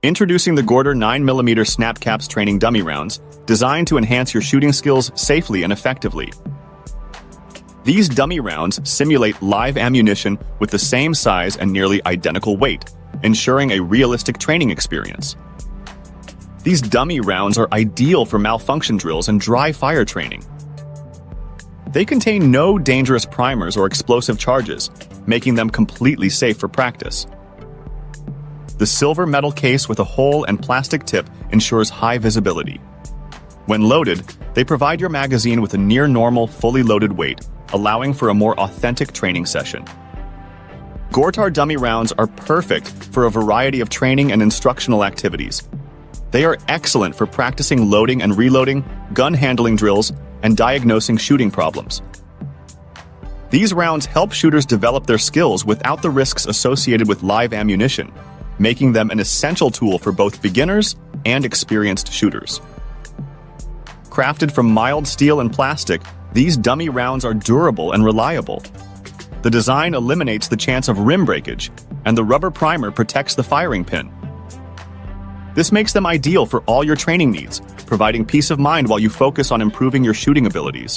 Introducing the Gorder 9mm Snap Caps Training Dummy Rounds, designed to enhance your shooting skills safely and effectively. These dummy rounds simulate live ammunition with the same size and nearly identical weight, ensuring a realistic training experience. These dummy rounds are ideal for malfunction drills and dry fire training. They contain no dangerous primers or explosive charges, making them completely safe for practice. The silver metal case with a hole and plastic tip ensures high visibility. When loaded, they provide your magazine with a near-normal, fully loaded weight, allowing for a more authentic training session. Gortar dummy rounds are perfect for a variety of training and instructional activities. They are excellent for practicing loading and reloading, gun handling drills, and diagnosing shooting problems. These rounds help shooters develop their skills without the risks associated with live ammunition, making them an essential tool for both beginners and experienced shooters. Crafted from mild steel and plastic, these dummy rounds are durable and reliable. The design eliminates the chance of rim breakage, and the rubber primer protects the firing pin. This makes them ideal for all your training needs, providing peace of mind while you focus on improving your shooting abilities.